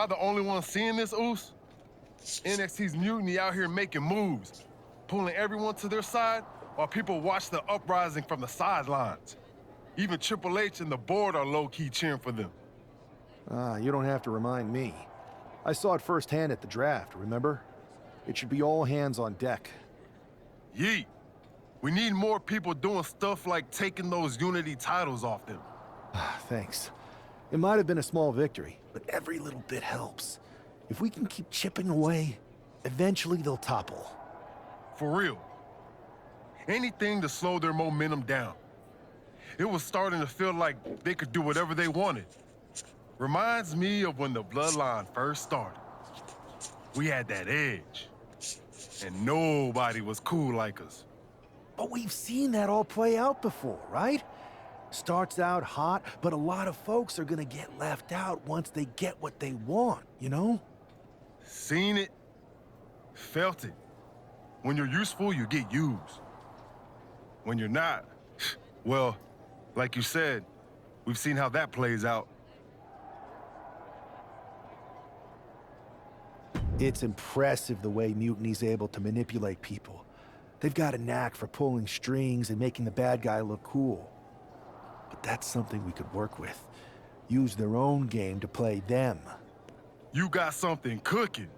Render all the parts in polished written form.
I the only one seeing this, Oos? NXT's mutiny out here making moves, pulling everyone to their side while people watch the uprising from the sidelines. Even Triple H and the board are low-key cheering for them. You don't have to remind me. I saw it firsthand at the draft, remember? It should be all hands on deck. Yeet. We need more people doing stuff like taking those Unity titles off them. Thanks. It might have been a small victory, but every little bit helps. If we can keep chipping away, eventually they'll topple. For real. Anything to slow their momentum down. It was starting to feel like they could do whatever they wanted. Reminds me of when the Bloodline first started. We had that edge. And nobody was cool like us. But we've seen that all play out before, right? Starts out hot, but a lot of folks are gonna get left out once they get what they want, you know? Seen it, felt it. When you're useful, you get used. When you're not, well, like you said, we've seen how that plays out. It's impressive the way Mutiny's able to manipulate people. They've got a knack for pulling strings and making the bad guy look cool. But that's something we could work with. Use their own game to play them. You got something cooking.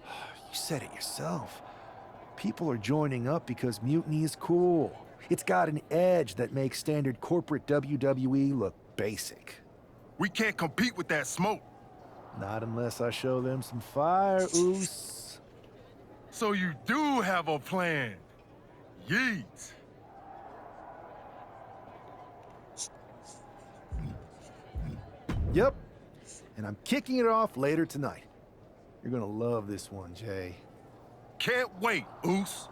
You said it yourself. People are joining up because Mutiny is cool. It's got an edge that makes standard corporate WWE look basic. We can't compete with that smoke. Not unless I show them some fire, Oos. So you do have a plan. Yeet. Yep. And I'm kicking it off later tonight. You're gonna love this one, Jay. Can't wait, Oos.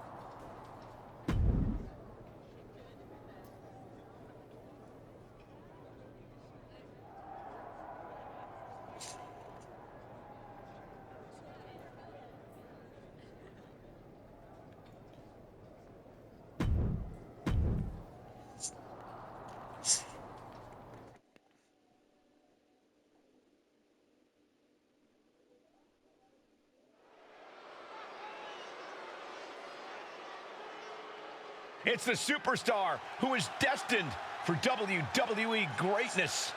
It's the superstar who is destined for WWE greatness.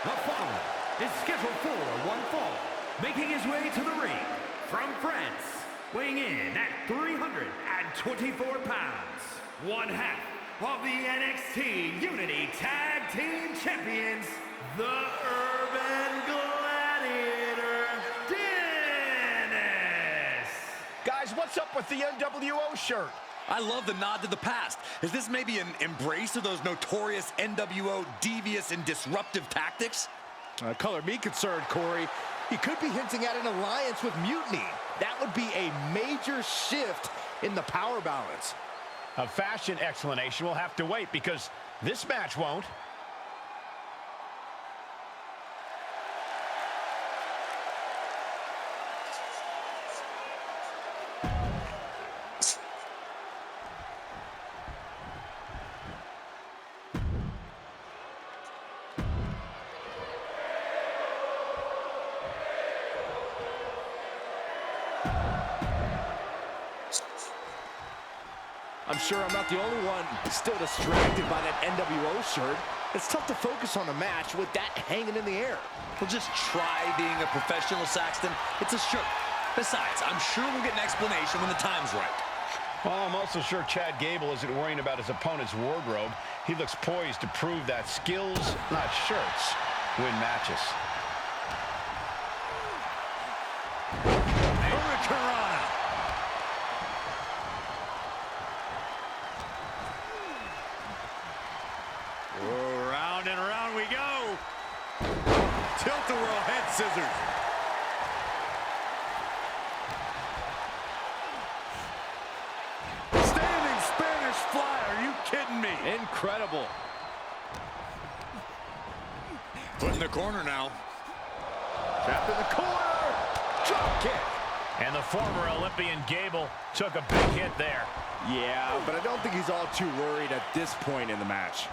The following is scheduled for one fall, making his way to the ring from France, weighing in at 324 pounds, one half of the NXT Unity Tag Team Champions, the Urban Gladiator, Dennis. Guys, what's up with the NWO shirt? I love the nod to the past. Is this maybe an embrace of those notorious NWO devious and disruptive tactics? Color me concerned, Corey. He could be hinting at an alliance with Mutiny. That would be a major shift in the power balance. A fashion explanation will have to wait because this match won't. I'm sure I'm not the only one still distracted by that NWO shirt. It's tough to focus on a match with that hanging in the air. Well, just try being a professional, Saxton. It's a shirt. Besides, I'm sure we'll get an explanation when the time's right. Well, I'm also sure Chad Gable isn't worrying about his opponent's wardrobe. He looks poised to prove that skills, not shirts, win matches. Round and round we go. Tilt-a-whirl head scissors. Standing Spanish fly. Are you kidding me? Incredible. Put in the corner now. Trapped in the corner. Drop kick. And the former Olympian Gable took a big hit there. Yeah, but I don't think he's all too worried at this point in the match.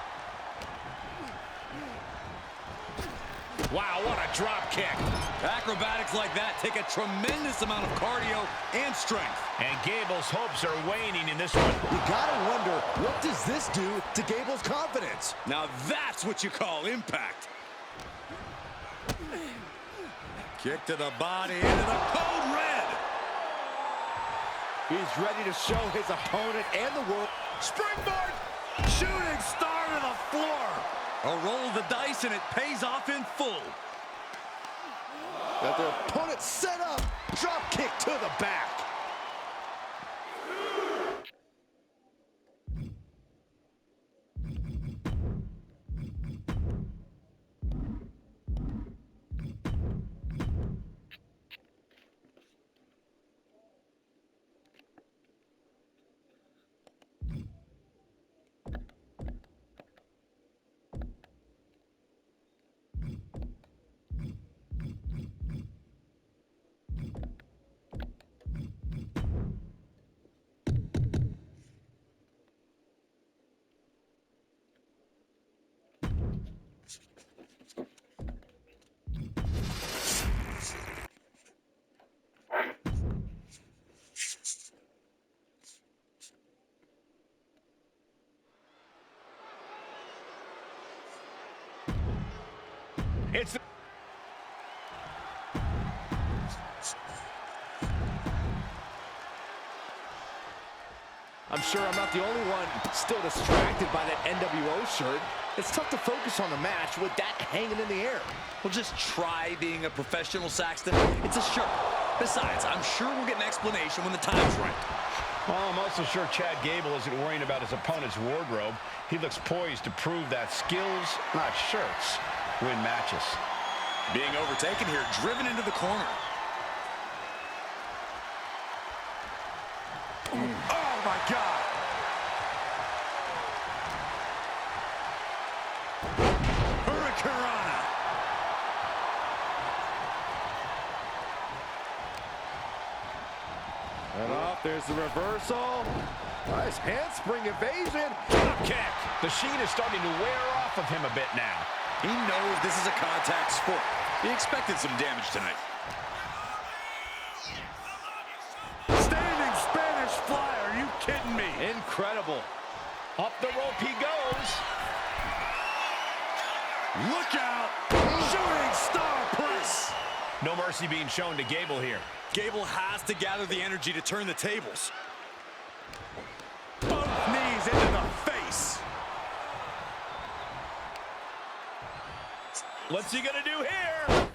Wow, what a drop kick. Acrobatics like that take a tremendous amount of cardio and strength. And Gable's hopes are waning in this one. You gotta wonder, what does this do to Gable's confidence? Now that's what you call impact. Kick to the body, into the code red. He's ready to show his opponent and the world. Springboard! Shooting star to the floor. A roll of the dice, and it pays off in full. Got their opponent set up. Drop kick to the back. It's I'm sure I'm not the only one still distracted by that NWO shirt. It's tough to focus on the match with that hanging in the air. Well, just try being a professional, Saxton. It's a shirt. Besides, I'm sure we'll get an explanation when the time's right. Well, I'm also sure Chad Gable isn't worrying about his opponent's wardrobe. He looks poised to prove that skills, not shirts, win matches. Being overtaken here, driven into the corner. Oh, my God. Hurricanrana. And off, there's the reversal. Nice handspring evasion. Drop kick. The sheen is starting to wear off of him a bit now. He knows this is a contact sport. He expected some damage tonight. Standing Spanish fly. Are you kidding me? Incredible. Up the rope he goes. Look out. Shooting star press. No mercy being shown to Gable here. Gable has to gather the energy to turn the tables. Both knees into the face. What's he gonna do here?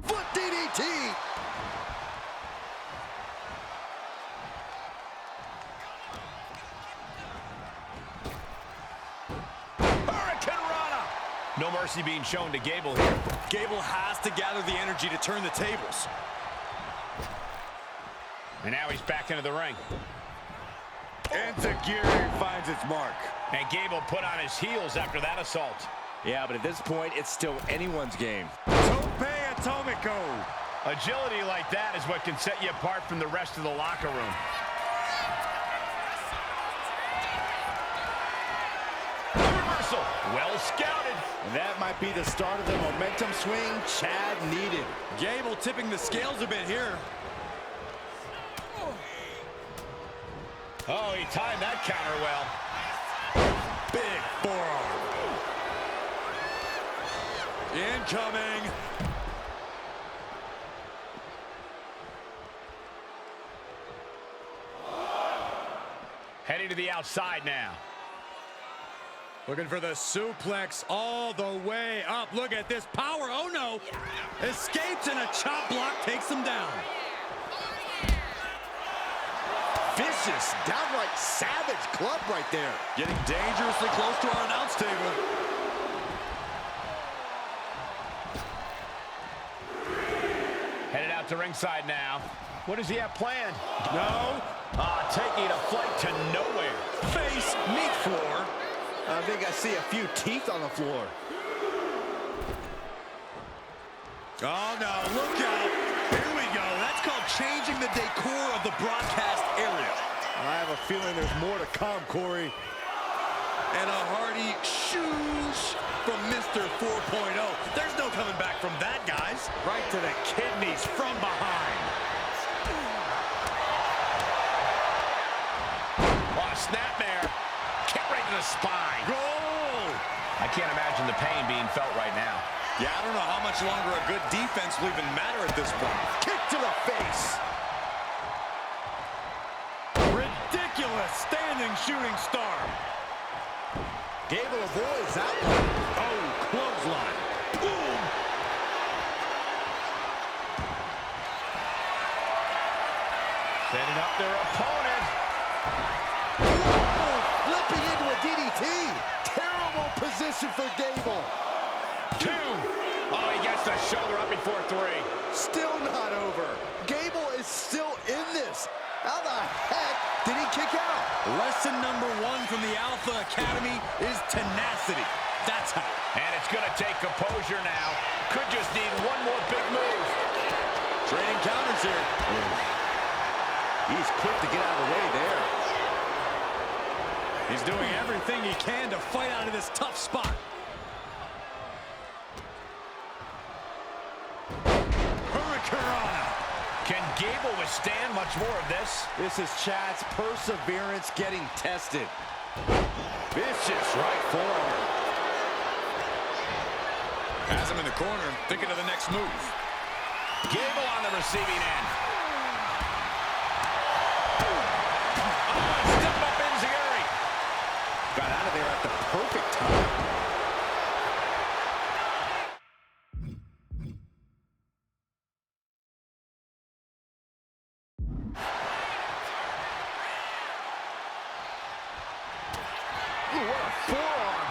Foot DDT. Hurricanrana. No mercy being shown to Gable here. Gable has to gather the energy to turn the tables. And now he's back into the ring. Enziguri finds its mark. And Gable put on his heels after that assault. Yeah, but at this point, it's still anyone's game. Tope Atomico. Agility like that is what can set you apart from the rest of the locker room. A reversal. reversal. Well scouted. That might be the start of the momentum swing Chad needed. Gable tipping the scales a bit here. Oh, he timed that counter well. Big forearm. Incoming. Heading to the outside now. Looking for the suplex all the way up. Look at this power. Oh, no. Escapes and a chop block takes him down. Vicious, downright savage club right there. Getting dangerously close to our announce table. Headed out to ringside now. What does he have planned? No. Taking a flight to nowhere. Face, meat floor. I think I see a few teeth on the floor. Oh, no, look out. Here we go. That's called changing the decor of the broadcast area. I have a feeling there's more to come, Corey. And a hearty shoosh from Mr. 4.0. There's no coming back from that, guys. Right to the kidneys from behind. Oh, snapmare. Kick right to the spine. Goal! I can't imagine the pain being felt right now. Yeah, I don't know how much longer a good defense will even matter at this point. Kick to the face. Ridiculous standing shooting star. Gable avoids that one. Oh, clothesline. Boom. Setting up their opponent. Whoa, flipping into a DDT. Terrible position for Gable. 2. Oh, he gets the shoulder up before 3. Still not over. Gable is still in this. How the heck did he kick out? Lesson number 1 from the Alpha Academy is tenacity. That's how. And it's going to take composure now. Could just need one more big move. Trading counters here. He's quick to get out of the way there. He's doing everything he can to fight out of this tough spot. Hurricanrana. Can Gable withstand much more of this? This is Chad's perseverance getting tested. Vicious right forearm. Has him in the corner, thinking of the next move. Gable on the receiving end. Step up Enziguri. Got out of there at the perfect time. Ooh, what a forearm.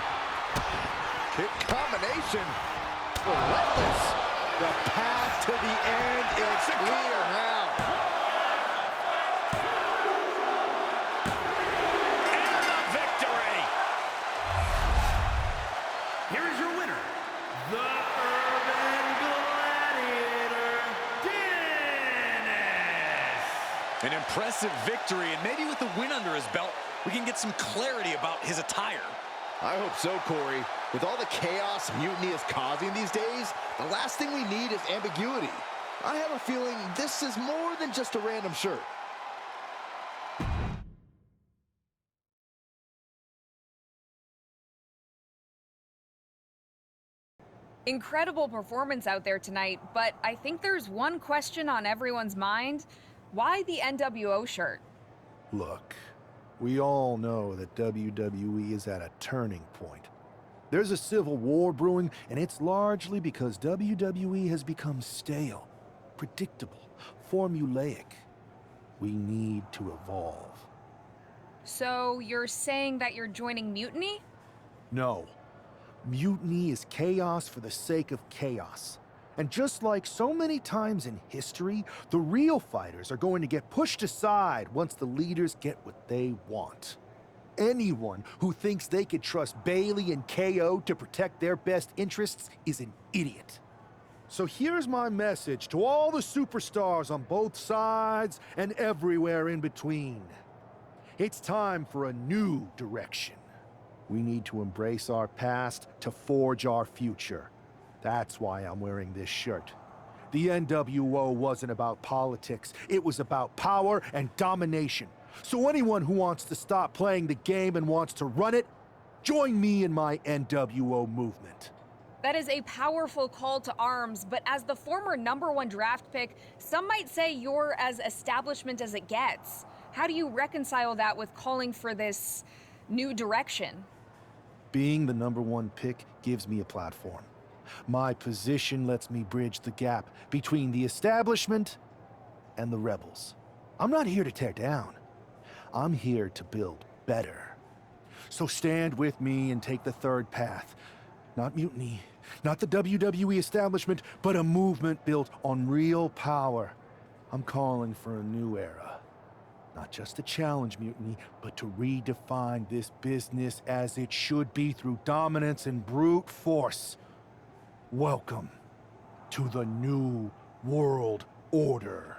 Kick combination. Relentless. The path to the end is clear now. And the victory. Here is your winner, the Urban Gladiator, Dennis. An impressive victory, and maybe with the win under his belt, we can get some clarity about his attire. I hope so, Corey. With all the chaos Mutiny is causing these days, the last thing we need is ambiguity. I have a feeling this is more than just a random shirt. Incredible performance out there tonight, but I think there's one question on everyone's mind. Why the NWO shirt? Look, we all know that WWE is at a turning point. There's a civil war brewing, and it's largely because WWE has become stale, predictable, formulaic. We need to evolve. So you're saying that you're joining Mutiny? No. Mutiny is chaos for the sake of chaos. And just like so many times in history, the real fighters are going to get pushed aside once the leaders get what they want. Anyone who thinks they could trust Bailey and KO to protect their best interests is an idiot. So here's my message to all the superstars on both sides and everywhere in between. It's time for a new direction. We need to embrace our past to forge our future. That's why I'm wearing this shirt. The NWO wasn't about politics. It was about power and domination. So anyone who wants to stop playing the game and wants to run it, join me in my NWO movement. That is a powerful call to arms, but as the former #1 draft pick, some might say you're as establishment as it gets. How do you reconcile that with calling for this new direction? Being the #1 pick gives me a platform. My position lets me bridge the gap between the establishment and the rebels. I'm not here to tear down. I'm here to build better. So stand with me and take the third path. Not mutiny, not the WWE establishment, but a movement built on real power. I'm calling for a new era. Not just to challenge mutiny, but to redefine this business as it should be through dominance and brute force. Welcome to the New World Order.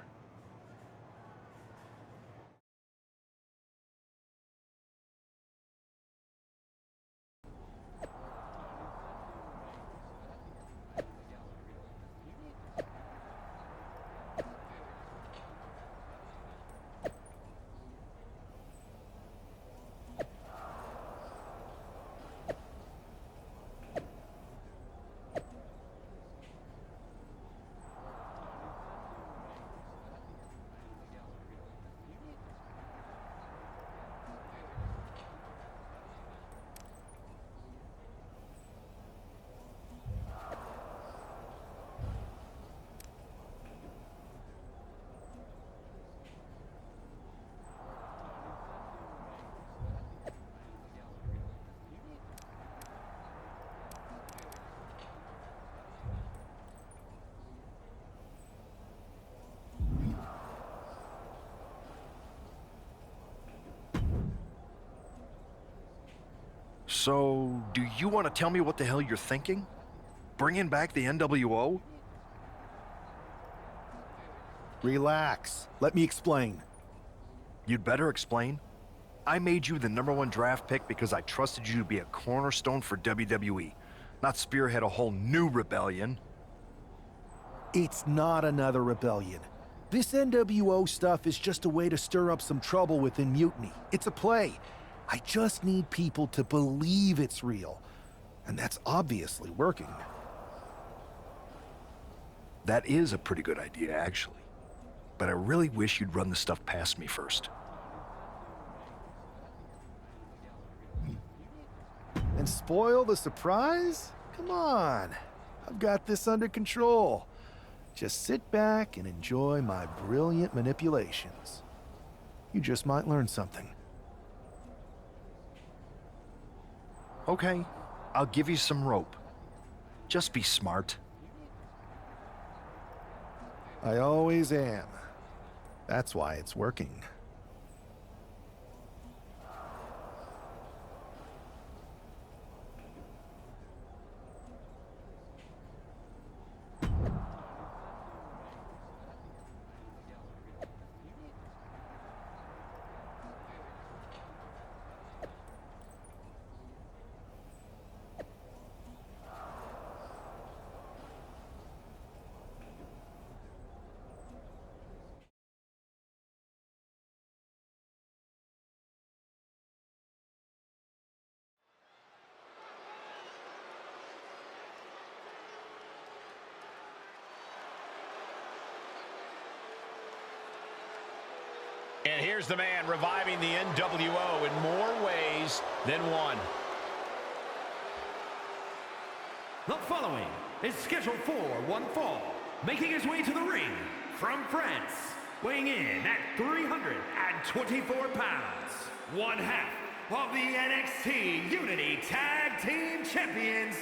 So, do you want to tell me what the hell you're thinking? Bringing back the NWO? Relax. Let me explain. You'd better explain. I made you the #1 draft pick because I trusted you to be a cornerstone for WWE, not spearhead a whole new rebellion. It's not another rebellion. This NWO stuff is just a way to stir up some trouble within Mutiny. It's a play. I just need people to believe it's real. And that's obviously working. That is a pretty good idea, actually. But I really wish you'd run the stuff past me first. And spoil the surprise? Come on. I've got this under control. Just sit back and enjoy my brilliant manipulations. You just might learn something. Okay, I'll give you some rope. Just be smart. I always am. That's why it's working. And here's the man reviving the NWO in more ways than one. The following is scheduled for one fall, making his way to the ring from France, weighing in at 324 pounds, one half of the NXT Unity Tag Team Champions,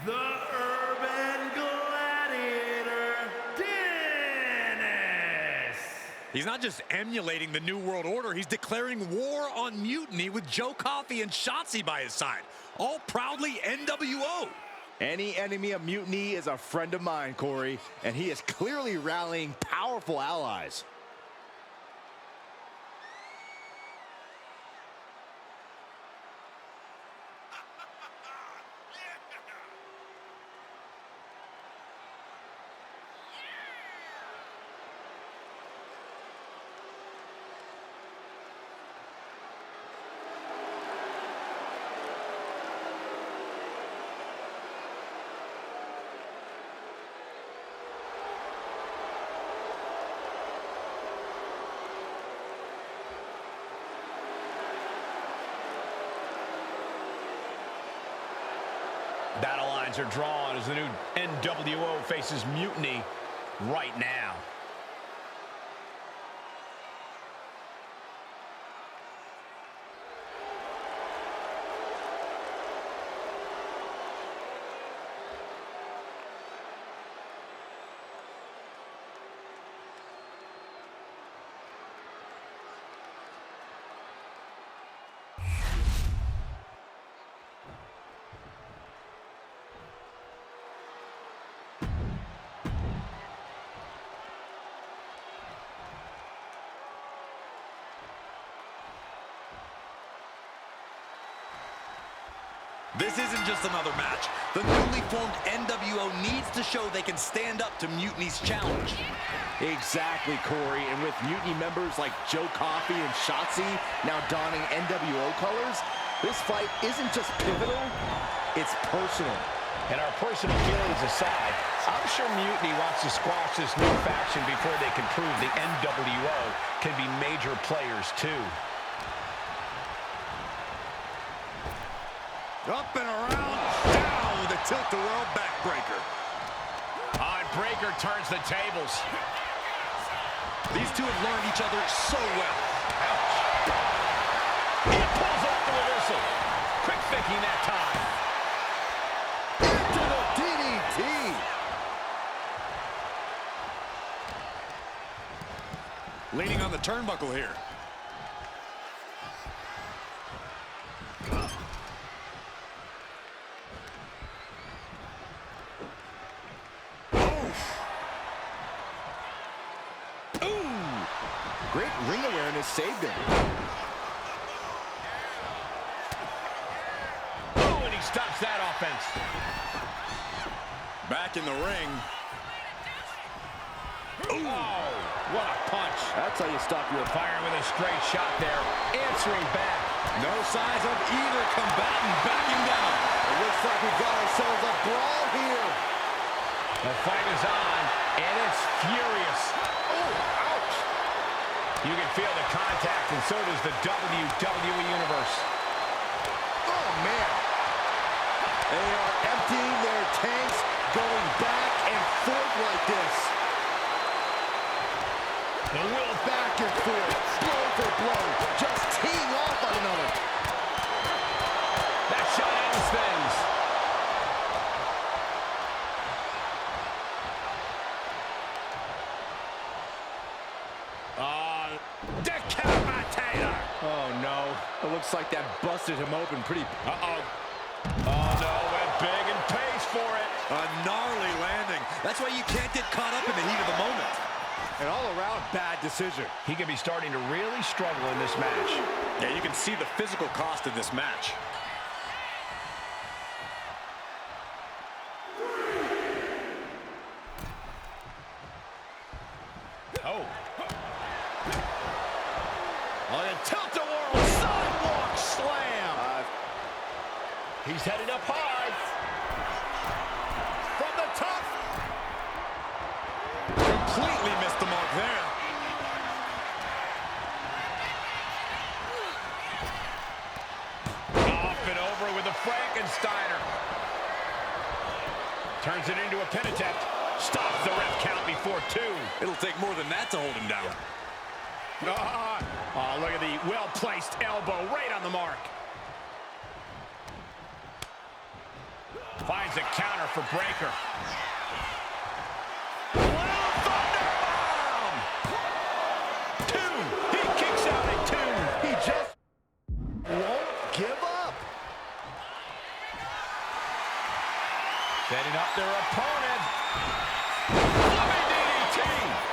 the Urban Gladiator, Dennis. He's not just emulating the New World Order, he's declaring war on Mutiny with Joe Coffey and Shotzi by his side, all proudly NWO. Any enemy of Mutiny is a friend of mine, Corey, and he is clearly rallying powerful allies. Battle lines are drawn as the new NWO faces Mutiny right now. This isn't just another match. The newly formed NWO needs to show they can stand up to Mutiny's challenge. Exactly, Corey. And with Mutiny members like Joe Coffey and Shotzi now donning NWO colors, this fight isn't just pivotal, it's personal. And our personal feelings aside, I'm sure Mutiny wants to squash this new faction before they can prove the NWO can be major players too. Up and around, down with a tilt-the-world backbreaker. And Breaker turns the tables. These two have learned each other so well. Ouch. He pulls off the reversal. Quick thinking that time. Into the DDT. Leaning on the turnbuckle here. Great ring awareness saved him. Oh, and he stops that offense. Back in the ring. Oh, what a punch. That's how you stop your opponent. Firing with a straight shot there. Answering back. No signs of either combatant backing down. It looks like we've got ourselves a brawl here. The fight is on, and it's furious. Oh, ouch. You can feel the contact, and so does the WWE Universe. Oh, man. They are emptying their tanks, going back and forth like this. The will Back and forth, blow for blow, just teeing off on another. that shot ends things. Decapitator. Oh, no. It looks like that busted him open pretty... Uh-oh. Oh, no, went big and pays for it. A gnarly landing. That's why you can't get caught up in the heat of the moment. An all-around bad decision. He could be starting to really struggle in this match. Yeah, you can see the physical cost of this match. Oh. On a tilt-a-whirl sidewalk slam. He's headed up high. From the top. Completely missed the mark there. Off and over with a Frankensteiner. Turns it into a pin attempt. Stops the ref count before 2. It'll take more than that to hold him down. Oh, look at the well-placed elbow right on the mark. Finds a counter for Breaker. Thunderbomb! 2. He kicks out at 2. He just won't give up. Setting up their opponent. Flipping DDT.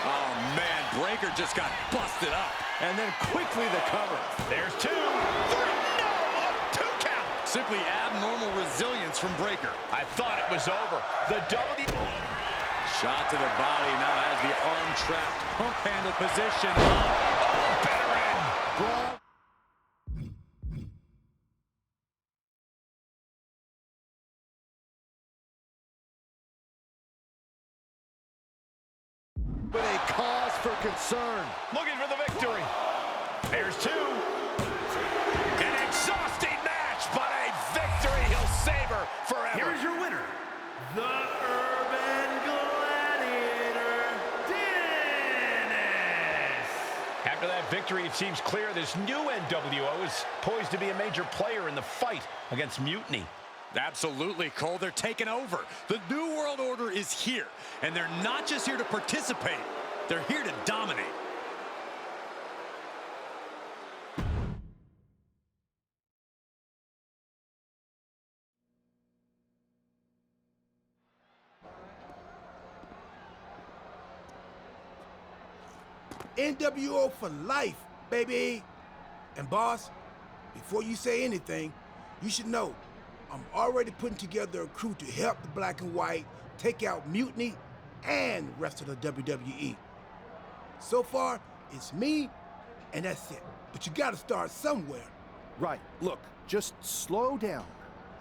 Oh, man, Breaker just got busted up. And then quickly the cover. There's 2. 3. No! A 2 count. Simply abnormal resilience from Breaker. I thought it was over. The Shot to the body, now has the arm trapped. Pump handle position. better end. Brawl. With a cause for concern. Looking for the victory. There's 2. An exhausting match, but a victory he'll savor forever. Here's your winner. the Urban Gladiator, Dennis. After that victory, it seems clear this new NWO is poised to be a major player in the fight against Mutiny. Absolutely, Cole. They're taking over. The New World Order is here, and they're not just here to participate. They're here to dominate. NWO for life, baby. And boss, before you say anything, you should know I'm already putting together a crew to help the Black and White take out Mutiny and the rest of the WWE. So far, it's me, and that's it. But you gotta start somewhere. Right, look, just slow down.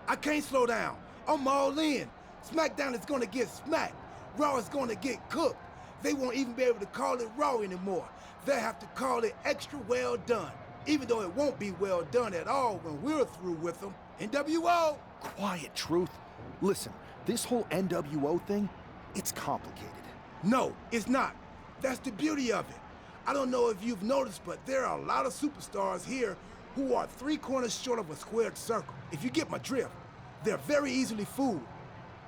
I can't slow down. I'm all in. SmackDown is gonna get smacked. Raw is gonna get cooked. They won't even be able to call it Raw anymore. They'll have to call it Extra Well Done, even though it won't be well done at all when we're through with them. NWO! Quiet, Truth. Listen, this whole NWO thing, it's complicated. No, it's not. That's the beauty of it. I don't know if you've noticed, but there are a lot of superstars here who are 3 corners short of a squared circle. If you get my drift, they're very easily fooled.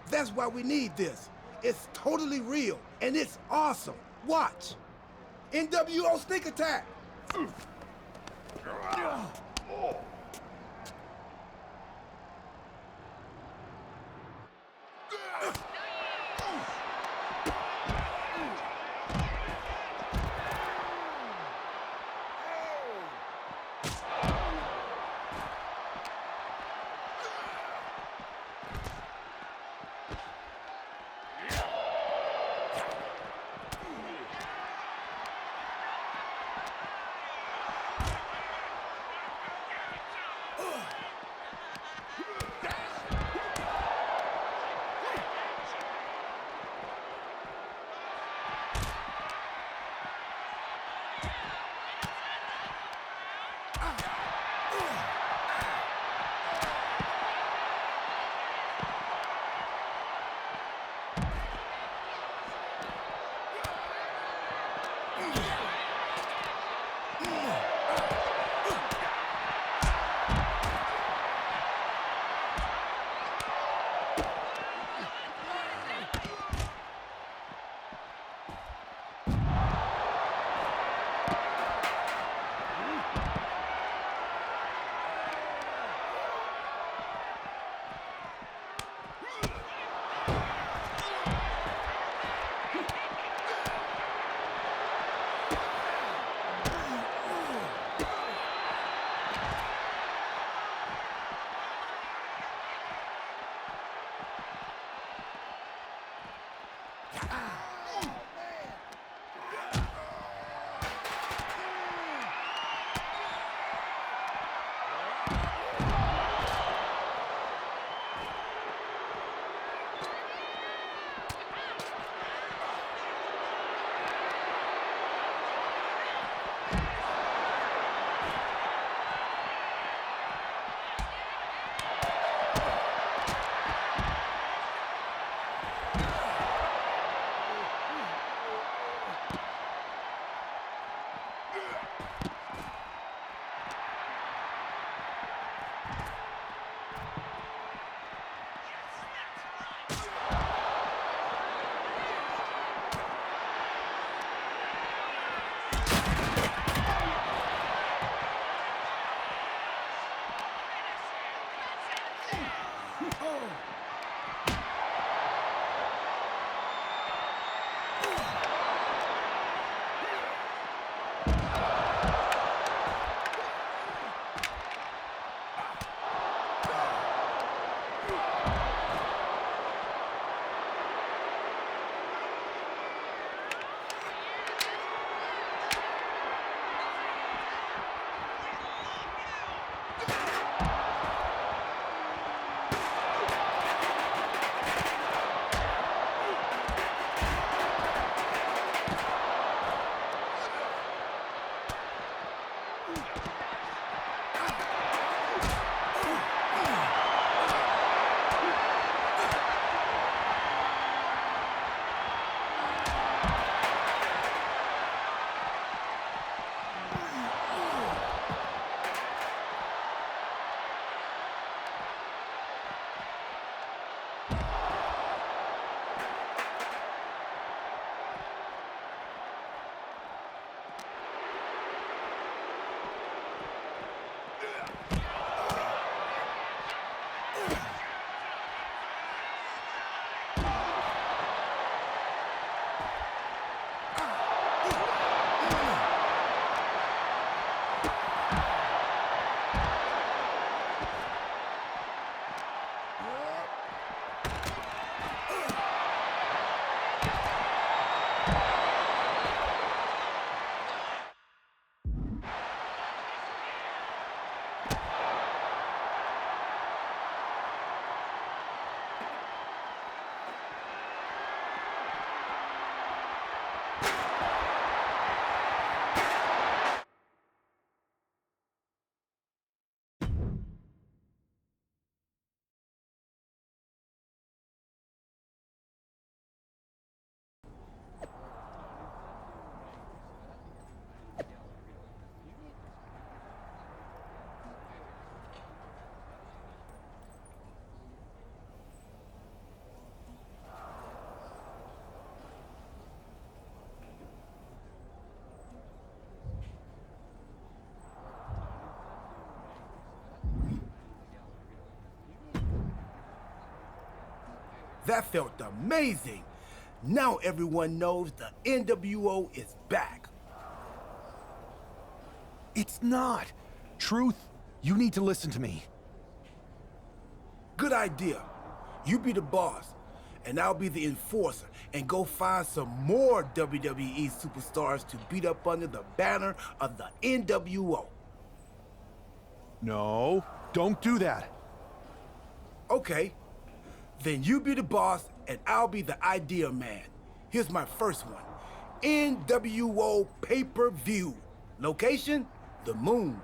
That's why we need this. It's totally real, and it's awesome. Watch. NWO Sneak Attack! That felt amazing. Now everyone knows the NWO is back. It's not. Truth, you need to listen to me. Good idea. You be the boss, and I'll be the enforcer, and go find some more WWE superstars to beat up under the banner of the NWO. No, don't do that. Okay. Then you be the boss, and I'll be the idea man. Here's my first one. NWO pay-per-view. Location? The moon.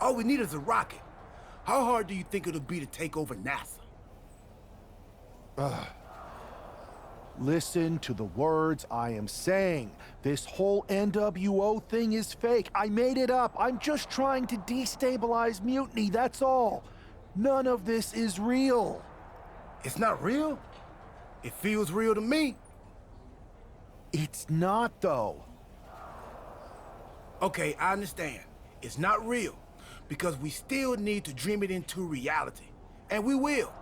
All we need is a rocket. How hard do you think it'll be to take over NASA? Listen to the words I am saying. This whole NWO thing is fake. I made it up. I'm just trying to destabilize Mutiny, that's all. None of this is real. It's not real? It feels real to me. It's not, though. Okay, I understand. It's not real, because we still need to dream it into reality. And we will.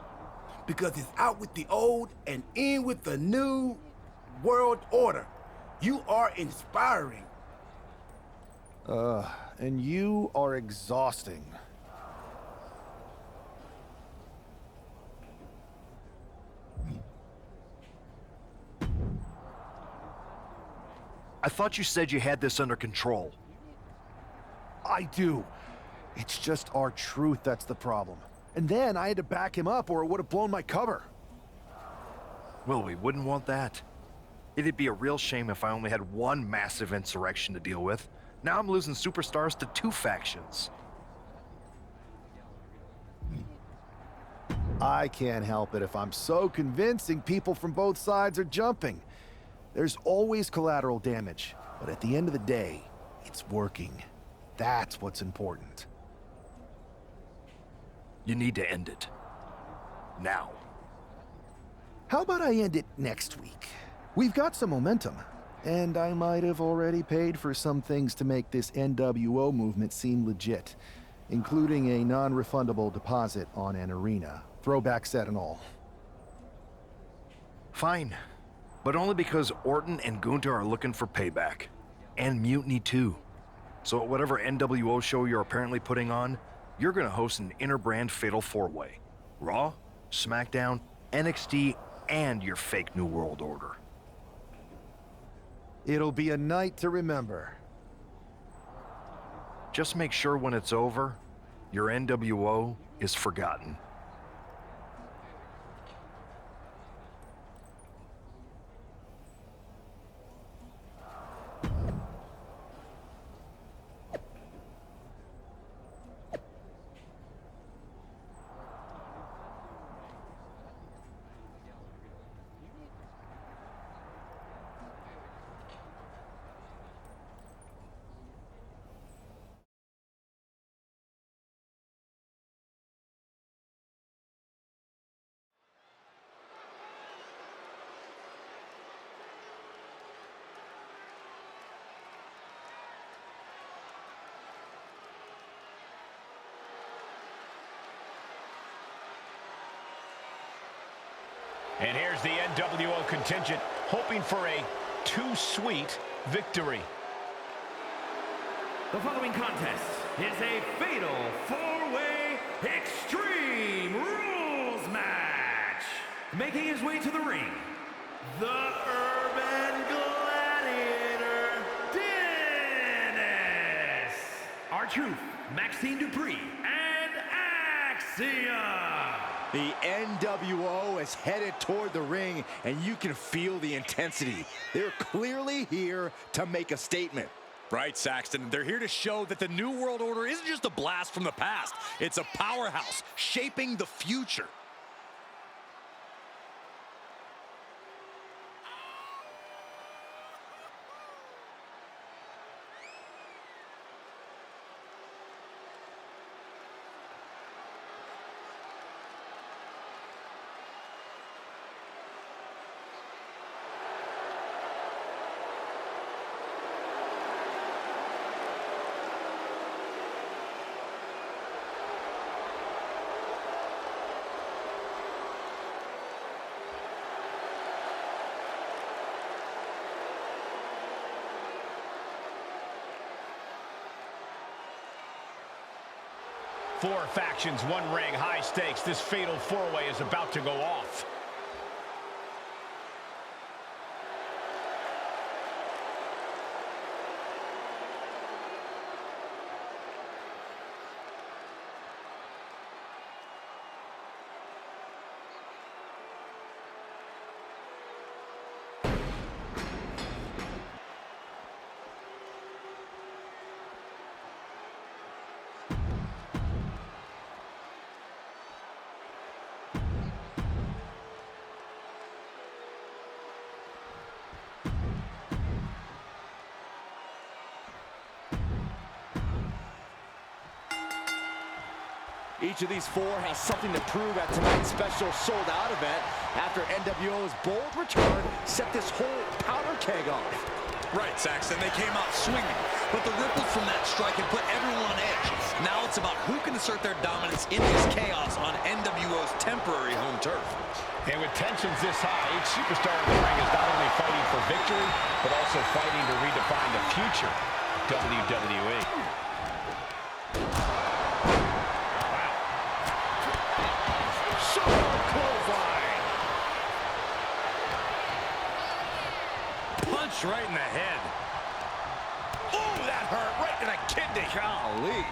Because it's out with the old and in with the new world order. You are inspiring. And you are exhausting. I thought you said you had this under control. I do. It's just our truth that's the problem. And then I had to back him up or it would have blown my cover. Well, we wouldn't want that. It'd be a real shame if I only had one massive insurrection to deal with. Now I'm losing superstars to two factions. I can't help it if I'm so convincing people from both sides are jumping. There's always collateral damage, but at the end of the day, it's working. That's what's important. You need to end it. Now. How about I end it next week? We've got some momentum, and I might have already paid for some things to make this NWO movement seem legit, including a non-refundable deposit on an arena, throwback set and all. Fine. But only because Orton and Gunther are looking for payback. And Mutiny too. So at whatever NWO show you're apparently putting on, you're gonna host an inter-brand fatal four-way. Raw, SmackDown, NXT, and your fake New World Order. It'll be a night to remember. Just make sure when it's over, your NWO is forgotten. And here's the NWO contingent, hoping for a too-sweet victory. The following contest is a fatal four-way Extreme Rules match. Making his way to the ring, the Urban Gladiator, Dennis, R-Truth, Maxine Dupree, and Axiom. The NWO is headed toward the ring, and you can feel the intensity. They're clearly here to make a statement. Right, Saxton. They're here to show that the New World Order isn't just a blast from the past. It's a powerhouse shaping the future. Four factions, one ring, high stakes. This fatal four-way is about to go off. Each of these four has something to prove at tonight's special sold-out event after NWO's bold return set this whole powder keg off. Right, Saxton, they came out swinging, but the ripples from that strike had put everyone on edge. Now it's about who can assert their dominance in this chaos on NWO's temporary home turf. And with tensions this high, each superstar in the ring is not only fighting for victory, but also fighting to redefine the future of WWE. Punch right in the head. Ooh, that hurt right in the kidney. Golly.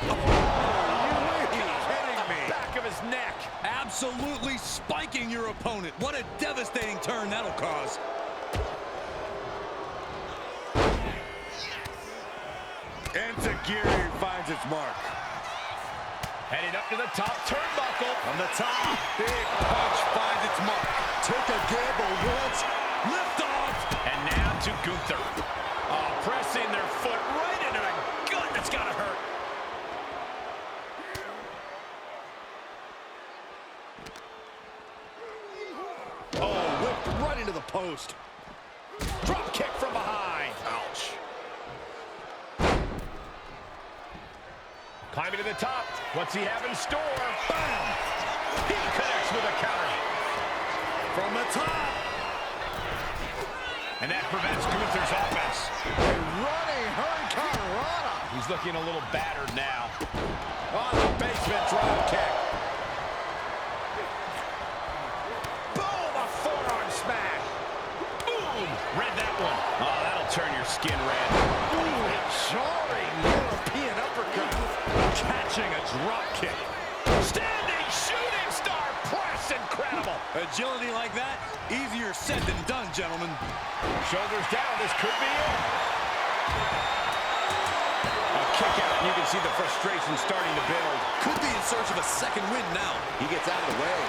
Are you kidding me? Back of his neck. Absolutely spiking your opponent. What a devastating turn that'll cause. Enzuigiri finds its mark. Heading up to the top turnbuckle. On the top, big punch finds its mark. Took a gamble once. Lift off. And now to Gunther. Oh, pressing their foot right into the gut. That's gotta hurt. Oh, whipped right into the post. Drop kick from behind. Ouch. Climbing to the top. What's he have in store? Bam! He connects with a counter. From the top. And that prevents Gunther's offense. A running hurricanrana. He's looking a little battered now. On the basement drop kick. Boom! A forearm smash. Boom! Read that one. Oh, that'll turn your skin red. Ooh, a jarring European uppercut. Catching a drop kick. Standing shooting star press. Incredible. Agility like that, easier said than done, gentlemen. Shoulders down. This could be it. A kick out. You can see the frustration starting to build. Could be in search of a second win now. He gets out of the way.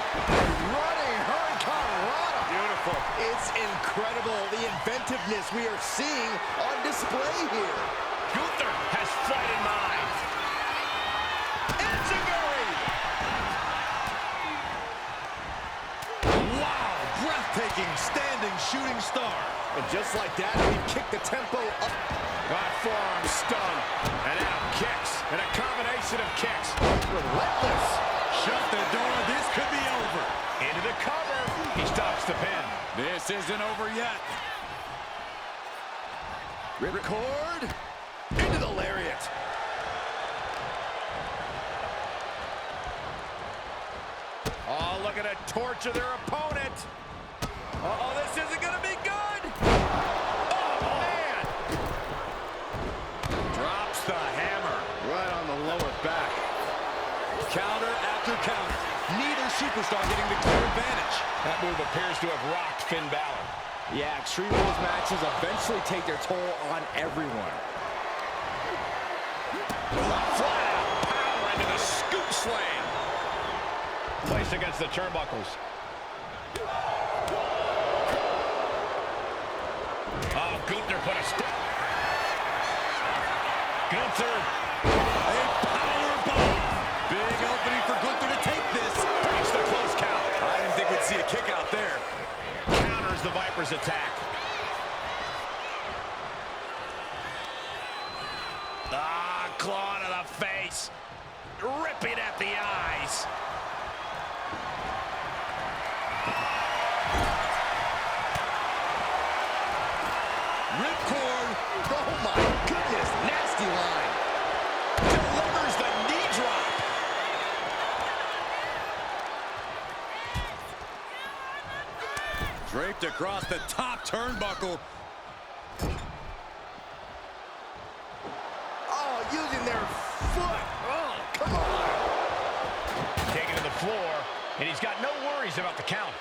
Running hurricanrana. Beautiful. It's incredible, the inventiveness we are seeing on display here. Gunther has flight in mind. Enzuigiri. Wow, breathtaking standing shooting star. And just like that, we've kicked the tempo up. Got forearm stun. And now kicks. And a combination of kicks. Relentless. Shut the door, this could be over. Into the cover. He stops the pin. This isn't over yet. Ripcord. Into the lariat. Oh, looking to torture their opponent. Uh-oh, this isn't going to be good. Oh, man. Drops the hammer. Right on the lower back. Counter after counter. Neither superstar getting the clear advantage. That move appears to have rocked Finn Balor. Yeah, Extreme Rules matches eventually take their toll on everyone. Flat out power into the scoop slam. Placed against the turnbuckles. Oh, Gunther put a step. Gunther. A power bomb. Big opening for Gunther to take this. Breaks the close count. I didn't think we'd see a kick out there. Counters the Viper's attack. Ah, claw to the face. Ripping at the eyes. Ripcord. Oh my goodness, nasty line. Delivers the knee drop. across the top turnbuckle. Oh, using their foot. Oh, come on. Taken to the floor, and he's got no worries about the count.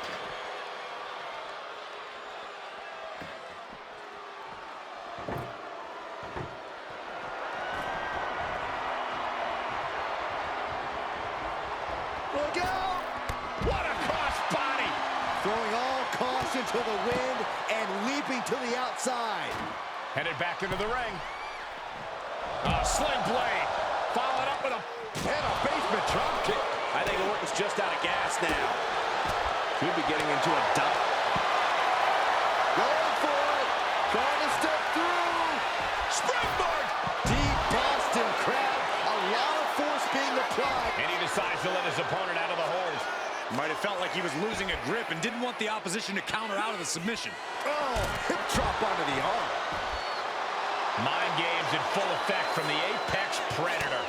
Look out! What a crossbody! Throwing all caution to the wind and leaping to the outside. Headed back into the ring. Sling blade. Followed up with a basement drop kick. I think Orton's just out of gas now. He'll be getting into a dive. Going for it. Trying to step through. Springboard. Deep Boston crab. A lot of force being applied. And he decides to let his opponent out of the hold. Might have felt like he was losing a grip and didn't want the opposition to counter out of the submission. Oh, hip drop onto the arm. Mind games in full effect from the Apex Predator.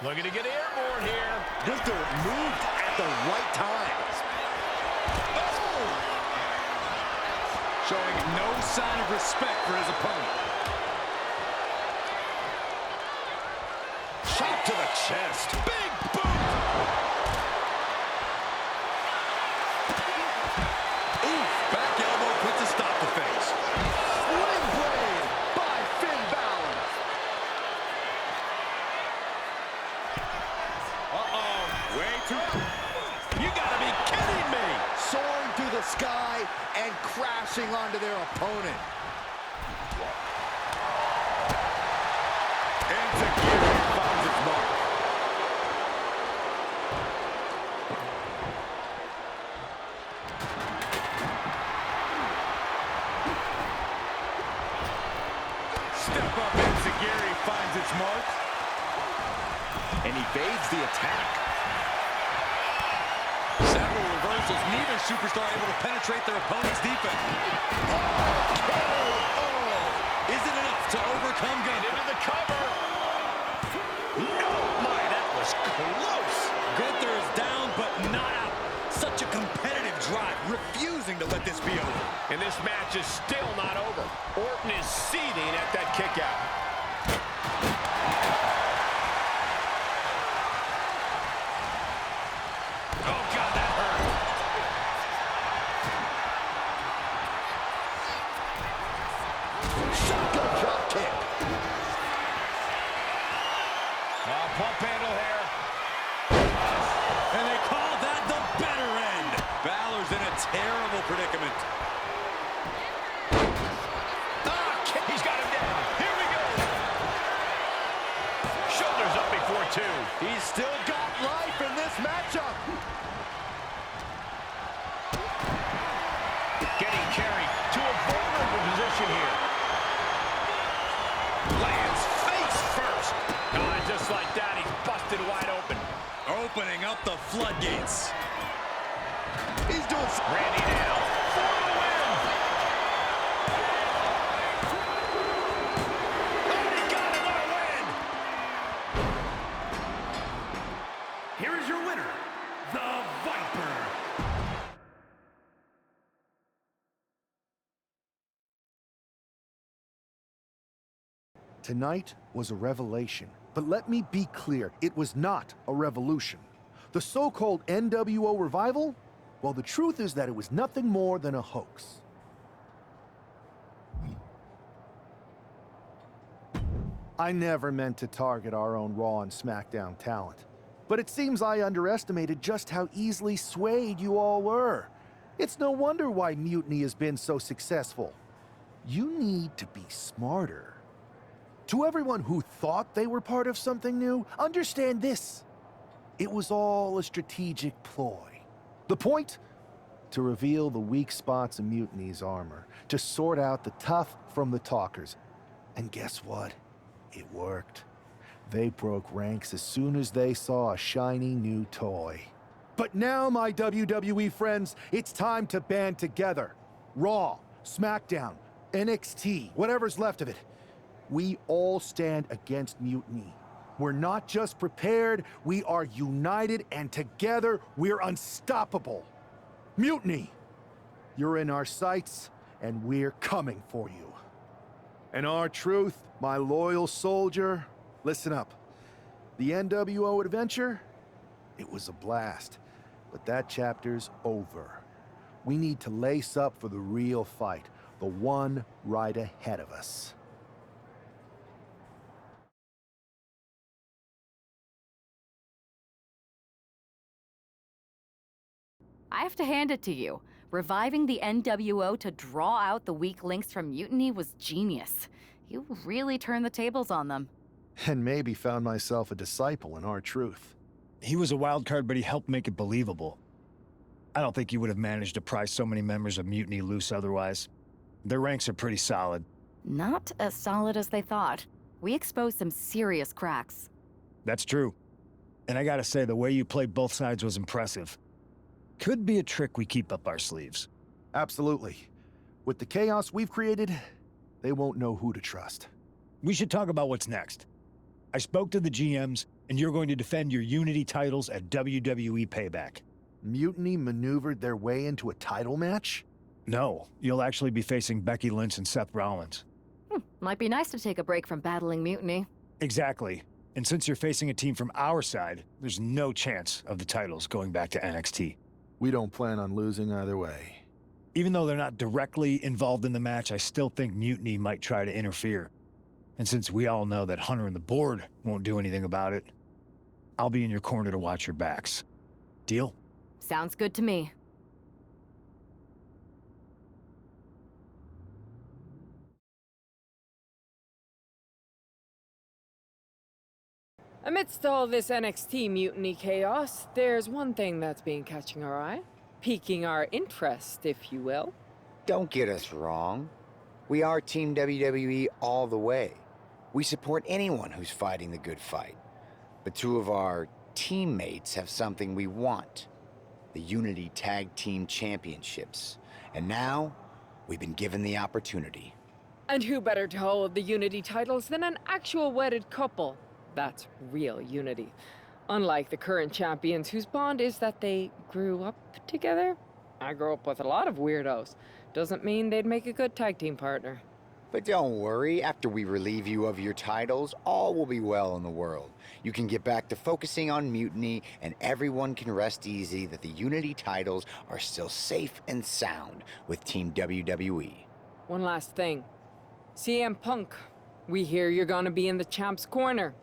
Looking to get airborne here. Just moved at the right times. Oh! Showing no sign of respect for his opponent. Shot to the chest. Big boot. Oof, back elbow puts a stop to face. Sling blade by Finn Balor. Uh-oh, way too... You gotta be kidding me! Soaring through the sky and crashing onto their opponent. Insecurity finds its mark. Step up insecurity finds its mark. And evades the attack. Several reversals, neither superstar able to penetrate their opponent's defense. Is it enough to overcome Gunther? Into the cover. No, my, that was close. Gunther is down, but not out. Such a competitive drive, refusing to let this be over. And this match is still not over. Orton is seething at that kick out. Oh, God, that hurt. Shotgun drop kick. Pump handle here. And they call that the better end. Balor's in a terrible predicament. He's got him down. Here we go. Shoulders up before two. He's still got life in this matchup. Getting carried to a vulnerable position here. Lands face first. Just like that, he's busted wide open. Opening up the floodgates. He's doing... Randy now for the win. Oh, he got another win. Here is your winner, the Viper. Tonight was a revelation. But let me be clear, it was not a revolution. The so-called NWO revival? Well, the truth is that it was nothing more than a hoax. I never meant to target our own Raw and SmackDown talent. But it seems I underestimated just how easily swayed you all were. It's no wonder why Mutiny has been so successful. You need to be smarter. To everyone who thought they were part of something new, understand this. It was all a strategic ploy. The point? To reveal the weak spots in Mutiny's armor, to sort out the tough from the talkers. And guess what? It worked. They broke ranks as soon as they saw a shiny new toy. But now, my WWE friends, it's time to band together. Raw, SmackDown, NXT, whatever's left of it. We all stand against Mutiny. We're not just prepared, we are united, and together we're unstoppable. Mutiny! You're in our sights, and we're coming for you. And R-Truth, my loyal soldier, listen up. The NWO adventure? It was a blast, but that chapter's over. We need to lace up for the real fight, the one right ahead of us. I have to hand it to you. Reviving the NWO to draw out the weak links from Mutiny was genius. You really turned the tables on them. And maybe found myself a disciple in R-Truth. He was a wild card, but he helped make it believable. I don't think you would have managed to pry so many members of Mutiny loose otherwise. Their ranks are pretty solid. Not as solid as they thought. We exposed some serious cracks. That's true. And I gotta say, the way you played both sides was impressive. Could be a trick we keep up our sleeves. Absolutely. With the chaos we've created, they won't know who to trust. We should talk about what's next. I spoke to the GMs, and you're going to defend your Unity titles at WWE Payback. Mutiny maneuvered their way into a title match? No, you'll actually be facing Becky Lynch and Seth Rollins. Might be nice to take a break from battling Mutiny. Exactly. And since you're facing a team from our side, there's no chance of the titles going back to NXT. We don't plan on losing either way. Even though they're not directly involved in the match, I still think Mutiny might try to interfere. And since we all know that Hunter and the board won't do anything about it, I'll be in your corner to watch your backs. Deal? Sounds good to me. Amidst all this NXT mutiny chaos, there's one thing that's been catching our eye. Piquing our interest, if you will. Don't get us wrong. We are Team WWE all the way. We support anyone who's fighting the good fight. But two of our teammates have something we want. The Unity Tag Team Championships. And now, we've been given the opportunity. And who better to hold the Unity titles than an actual wedded couple? That's real unity. Unlike the current champions whose bond is that they grew up together. I grew up with a lot of weirdos. Doesn't mean they'd make a good tag team partner. But don't worry, after we relieve you of your titles, all will be well in the world. You can get back to focusing on Mutiny, and everyone can rest easy that the Unity titles are still safe and sound with Team WWE. One last thing. CM Punk, we hear you're gonna be in the champ's corner.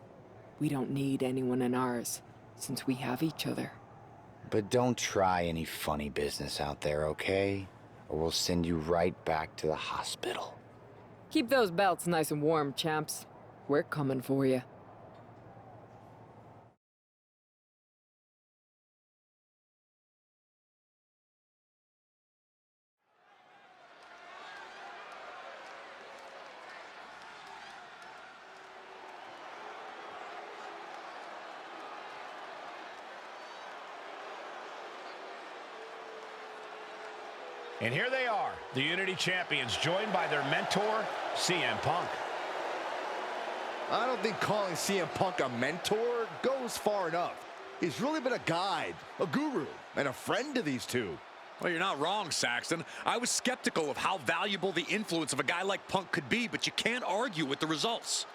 We don't need anyone in ours, since we have each other. But don't try any funny business out there, okay? Or we'll send you right back to the hospital. Keep those belts nice and warm, champs. We're coming for you. And here they are, the Unity Champions, joined by their mentor, CM Punk. I don't think calling CM Punk a mentor goes far enough. He's really been a guide, a guru, and a friend to these two. Well, you're not wrong, Saxton. I was skeptical of how valuable the influence of a guy like Punk could be, but you can't argue with the results.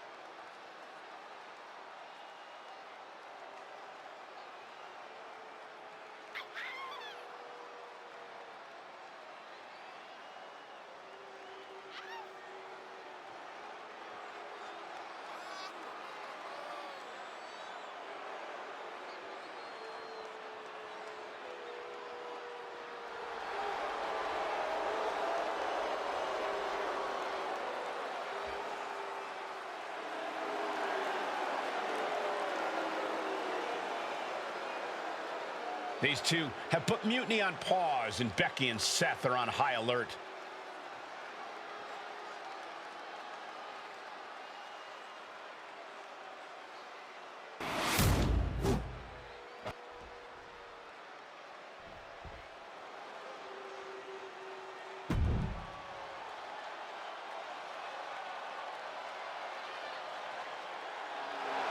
These two have put Mutiny on pause, and Becky and Seth are on high alert.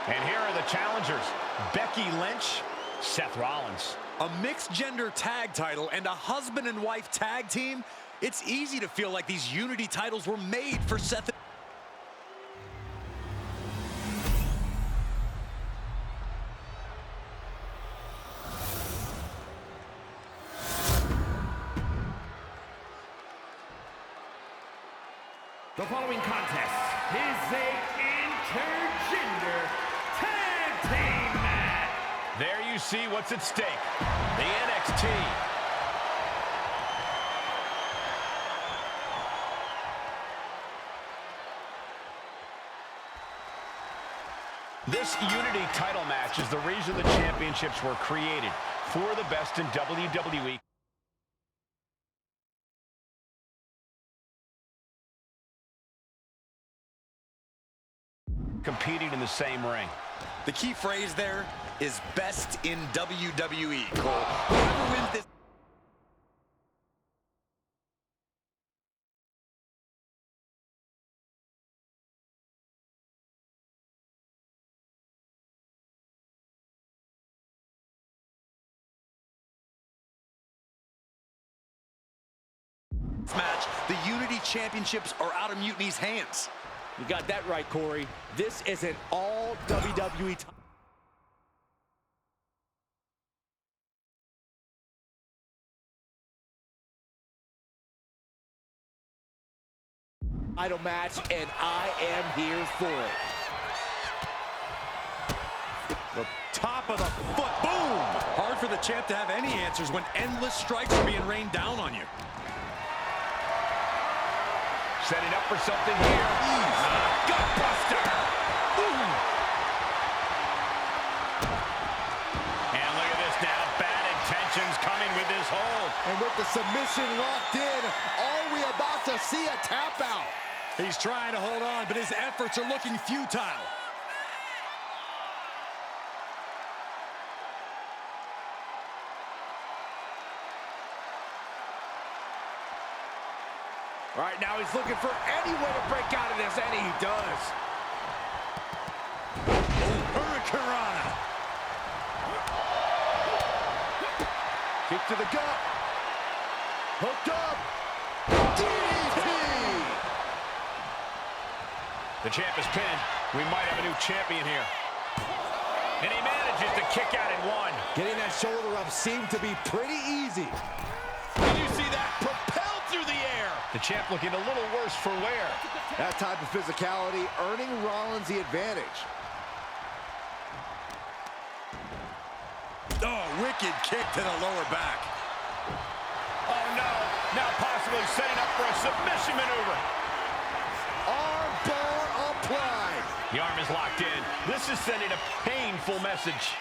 And here are the challengers, Becky Lynch, Seth Rollins. A mixed-gender tag title and a husband and wife tag team, it's easy to feel like these Unity titles were made for Seth. The following contest is a intergender tag team match. There you see what's at stake. The NXT. This Unity title match is the reason the championships were created, for the best in WWE. Competing in the same ring. The key phrase there is best in WWE, Cole. Whoever wins this match, the Unity Championships are out of Mutiny's hands. You got that right, Corey. This is an all WWE title match, and I am here for it. The top of the foot, boom! Hard for the champ to have any answers when endless strikes are being rained down on you. Setting up for something here. Gutbuster! Ooh. And look at this now. Bad intentions coming with this hold. And with the submission locked in, are we about to see a tap out? He's trying to hold on, but his efforts are looking futile. All right, now he's looking for any way to break out of this, and he does. Hurricanrana. Kick to the gut. Hooked up. DDT. The champ is pinned. We might have a new champion here. And he manages to kick out in one. Getting that shoulder up seemed to be pretty easy. Did you see that? Propelled through the air. The champ looking a little worse for wear. That type of physicality earning Rollins the advantage. Oh, wicked kick to the lower back. Oh, no. Now possibly setting up for a submission maneuver. Arm bar applied. The arm is locked in. This is sending a painful message.